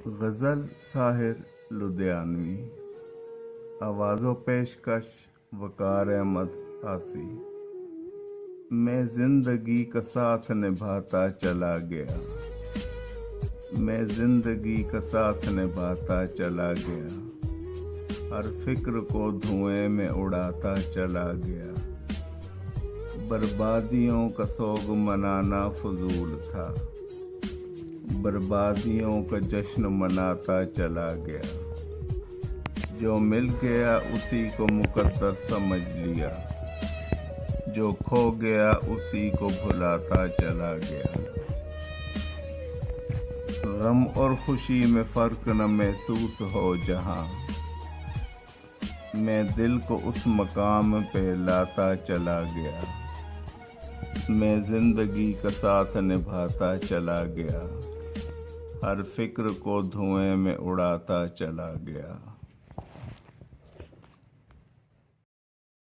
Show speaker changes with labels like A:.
A: गज़ल साहिर लुधियानवी। आवाज़ो पेशकश वकार अहमद आसी। मैं जिंदगी का साथ निभाता चला गया, मैं जिंदगी का साथ निभाता चला गया, हर फिक्र को धुएं में उड़ाता चला गया। बर्बादियों का सोग मनाना फजूल था, बर्बादियों का जश्न मनाता चला गया। जो मिल गया उसी को मुकद्दर समझ लिया, जो खो गया उसी को भुलाता चला गया। गम और खुशी में फर्क न महसूस हो जहां, मैं दिल को उस मकाम पे लाता चला गया। मैं जिंदगी का साथ निभाता चला गया, हर फिक्र को धुएं में उड़ाता चला गया।